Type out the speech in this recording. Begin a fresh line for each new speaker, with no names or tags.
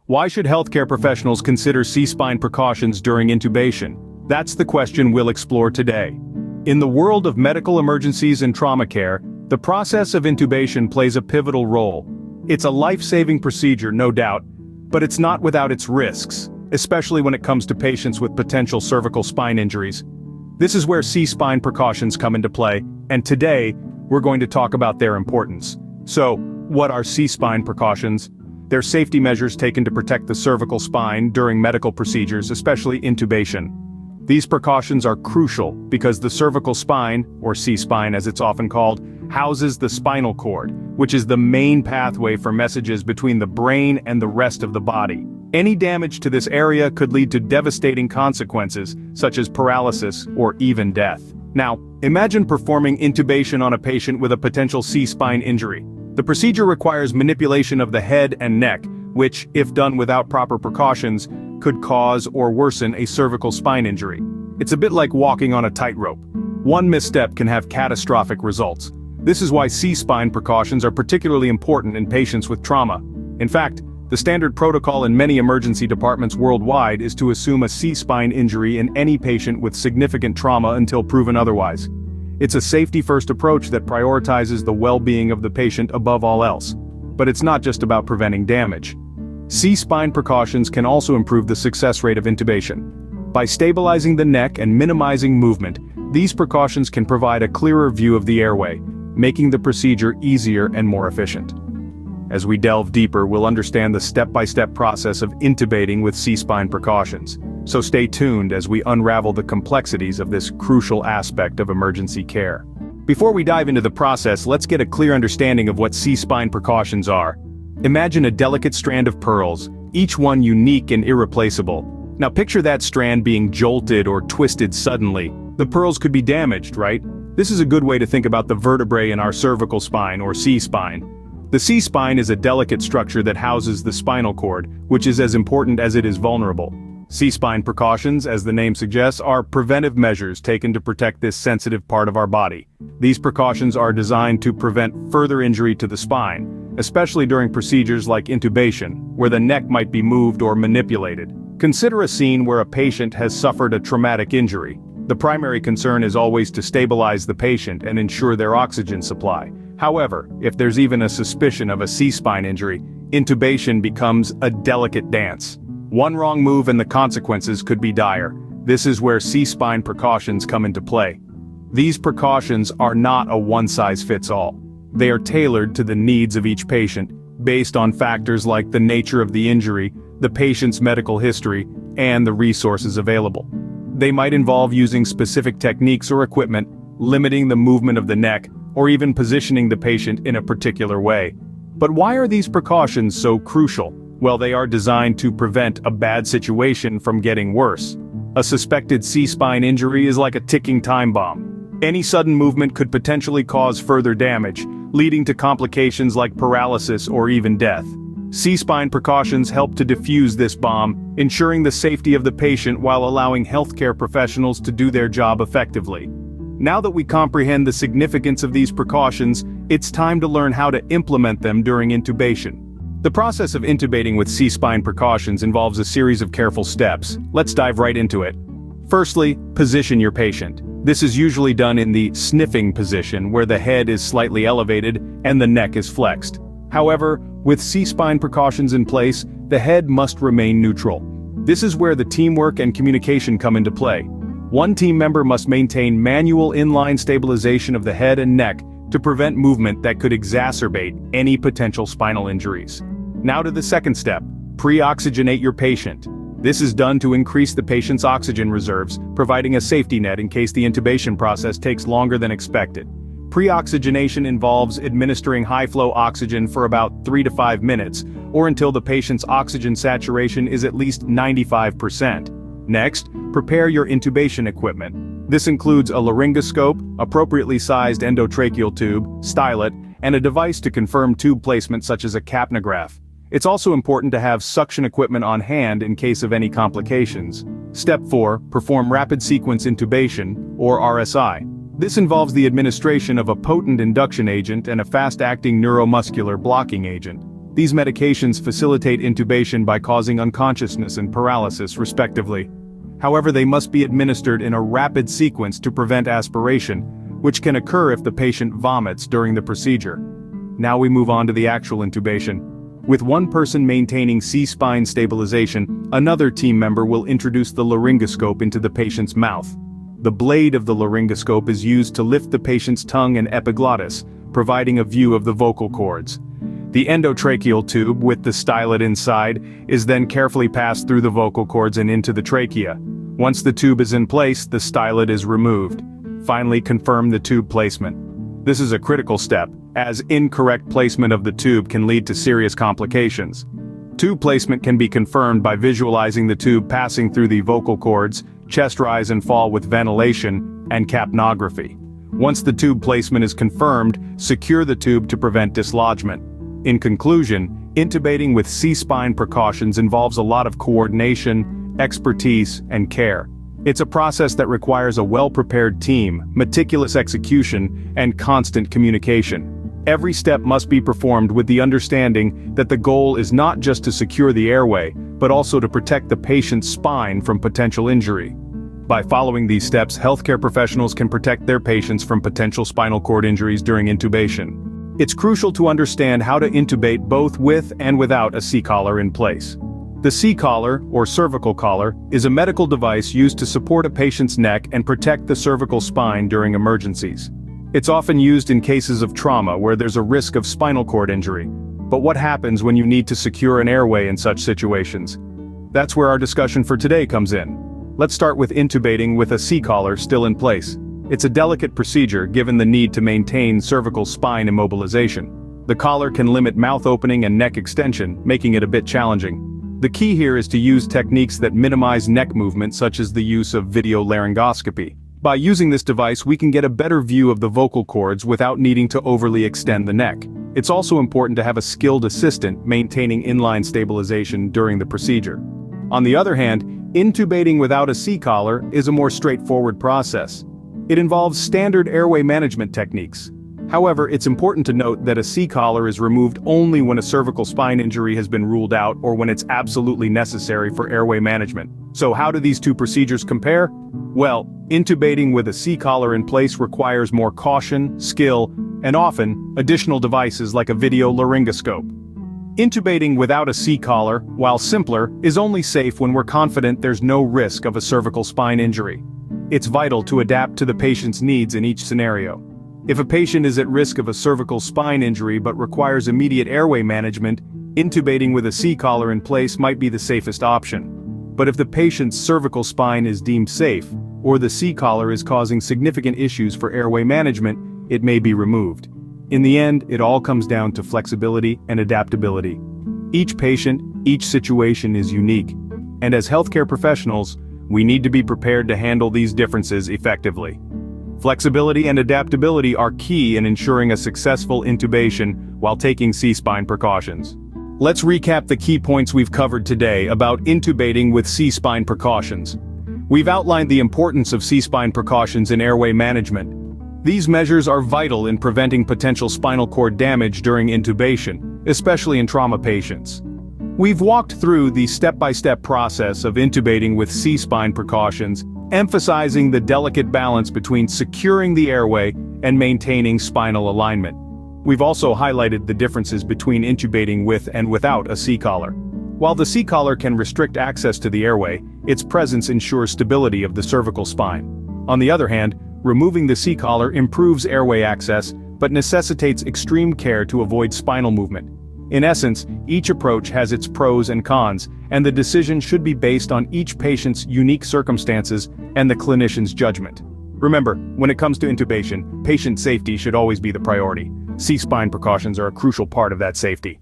Why should healthcare professionals consider C-spine precautions during intubation? That's the question we'll explore today. In the world of medical emergencies and trauma care, the process of intubation plays a pivotal role. It's a life-saving procedure, no doubt, but it's not without its risks, especially when it comes to patients with potential cervical spine injuries. This is where C-spine precautions come into play, and today, we're going to talk about their importance. So, what are C-spine precautions? They're safety measures taken to protect the cervical spine during medical procedures, especially intubation. These precautions are crucial because the cervical spine, or C-spine as it's often called, houses the spinal cord, which is the main pathway for messages between the brain and the rest of the body. Any damage to this area could lead to devastating consequences, such as paralysis or even death. Now, imagine performing intubation on a patient with a potential C-spine injury. The procedure requires manipulation of the head and neck, which, if done without proper precautions, could cause or worsen a cervical spine injury. It's a bit like walking on a tightrope. One misstep can have catastrophic results. This is why C-spine precautions are particularly important in patients with trauma. In fact, the standard protocol in many emergency departments worldwide is to assume a C-spine injury in any patient with significant trauma until proven otherwise. It's a safety-first approach that prioritizes the well-being of the patient above all else. But it's not just about preventing damage. C-spine precautions can also improve the success rate of intubation. By stabilizing the neck and minimizing movement, these precautions can provide a clearer view of the airway, making the procedure easier and more efficient. As we delve deeper, we'll understand the step-by-step process of intubating with C-spine precautions. So stay tuned as we unravel the complexities of this crucial aspect of emergency care. Before we dive into the process, let's get a clear understanding of what C-spine precautions are. Imagine a delicate strand of pearls, each one unique and irreplaceable. Now picture that strand being jolted or twisted suddenly. The pearls could be damaged, right? This is a good way to think about the vertebrae in our cervical spine or C-spine. The C-spine is a delicate structure that houses the spinal cord, which is as important as it is vulnerable. C-spine precautions, as the name suggests, are preventive measures taken to protect this sensitive part of our body. These precautions are designed to prevent further injury to the spine, especially during procedures like intubation, where the neck might be moved or manipulated. Consider a scene where a patient has suffered a traumatic injury. The primary concern is always to stabilize the patient and ensure their oxygen supply. However, if there's even a suspicion of a C-spine injury, intubation becomes a delicate dance. One wrong move and the consequences could be dire. This is where C-spine precautions come into play. These precautions are not a one-size-fits-all. They are tailored to the needs of each patient, based on factors like the nature of the injury, the patient's medical history, and the resources available. They might involve using specific techniques or equipment, limiting the movement of the neck, or even positioning the patient in a particular way. But why are these precautions so crucial? Well, they are designed to prevent a bad situation from getting worse. A suspected C-spine injury is like a ticking time bomb. Any sudden movement could potentially cause further damage, leading to complications like paralysis or even death. C-spine precautions help to defuse this bomb, ensuring the safety of the patient while allowing healthcare professionals to do their job effectively. Now that we comprehend the significance of these precautions, it's time to learn how to implement them during intubation. The process of intubating with C-spine precautions involves a series of careful steps. Let's dive right into it. Firstly, position your patient. This is usually done in the sniffing position, where the head is slightly elevated and the neck is flexed. However, with C-spine precautions in place, the head must remain neutral. This is where the teamwork and communication come into play. One team member must maintain manual inline stabilization of the head and neck to prevent movement that could exacerbate any potential spinal injuries. Now to the second step, pre-oxygenate your patient. This is done to increase the patient's oxygen reserves, providing a safety net in case the intubation process takes longer than expected. Pre-oxygenation involves administering high-flow oxygen for about 3 to 5 minutes, or until the patient's oxygen saturation is at least 95%. Next, prepare your intubation equipment. This includes a laryngoscope, appropriately sized endotracheal tube, stylet, and a device to confirm tube placement such as a capnograph. It's also important to have suction equipment on hand in case of any complications. Step 4. Perform rapid sequence intubation, or RSI. This involves the administration of a potent induction agent and a fast-acting neuromuscular blocking agent. These medications facilitate intubation by causing unconsciousness and paralysis, respectively. However, they must be administered in a rapid sequence to prevent aspiration, which can occur if the patient vomits during the procedure. Now we move on to the actual intubation. With one person maintaining C-spine stabilization, another team member will introduce the laryngoscope into the patient's mouth. The blade of the laryngoscope is used to lift the patient's tongue and epiglottis, providing a view of the vocal cords. The endotracheal tube, with the stylet inside, is then carefully passed through the vocal cords and into the trachea. Once the tube is in place, the stylet is removed. Finally, confirm the tube placement. This is a critical step, as incorrect placement of the tube can lead to serious complications. Tube placement can be confirmed by visualizing the tube passing through the vocal cords, chest rise and fall with ventilation, and capnography. Once the tube placement is confirmed, secure the tube to prevent dislodgement. In conclusion, intubating with C-Spine Precautions involves a lot of coordination, expertise, and care. It's a process that requires a well-prepared team, meticulous execution, and constant communication. Every step must be performed with the understanding that the goal is not just to secure the airway, but also to protect the patient's spine from potential injury. By following these steps, healthcare professionals can protect their patients from potential spinal cord injuries during intubation. It's crucial to understand how to intubate both with and without a C-collar in place. The C-collar, or cervical collar, is a medical device used to support a patient's neck and protect the cervical spine during emergencies. It's often used in cases of trauma where there's a risk of spinal cord injury. But what happens when you need to secure an airway in such situations? That's where our discussion for today comes in. Let's start with intubating with a C-collar still in place. It's a delicate procedure given the need to maintain cervical spine immobilization. The collar can limit mouth opening and neck extension, making it a bit challenging. The key here is to use techniques that minimize neck movement, such as the use of video laryngoscopy. By using this device, we can get a better view of the vocal cords without needing to overly extend the neck. It's also important to have a skilled assistant maintaining inline stabilization during the procedure. On the other hand, intubating without a C-collar is a more straightforward process. It involves standard airway management techniques. However, it's important to note that a C-collar is removed only when a cervical spine injury has been ruled out or when it's absolutely necessary for airway management. So how do these two procedures compare? Well, intubating with a C-collar in place requires more caution, skill, and often, additional devices like a video laryngoscope. Intubating without a C-collar, while simpler, is only safe when we're confident there's no risk of a cervical spine injury. It's vital to adapt to the patient's needs in each scenario. If a patient is at risk of a cervical spine injury but requires immediate airway management, intubating with a C-collar in place might be the safest option. But if the patient's cervical spine is deemed safe, or the C-collar is causing significant issues for airway management, it may be removed. In the end, it all comes down to flexibility and adaptability. Each patient, each situation is unique. And as healthcare professionals, we need to be prepared to handle these differences effectively. Flexibility and adaptability are key in ensuring a successful intubation while taking C-spine precautions. Let's recap the key points we've covered today about intubating with C-spine precautions. We've outlined the importance of C-spine precautions in airway management. These measures are vital in preventing potential spinal cord damage during intubation, especially in trauma patients. We've walked through the step-by-step process of intubating with C-spine precautions, emphasizing the delicate balance between securing the airway and maintaining spinal alignment. We've also highlighted the differences between intubating with and without a C-collar. While the C-collar can restrict access to the airway, its presence ensures stability of the cervical spine. On the other hand, removing the C-collar improves airway access, but necessitates extreme care to avoid spinal movement. In essence, each approach has its pros and cons, and the decision should be based on each patient's unique circumstances and the clinician's judgment. Remember, when it comes to intubation, patient safety should always be the priority. C-spine precautions are a crucial part of that safety.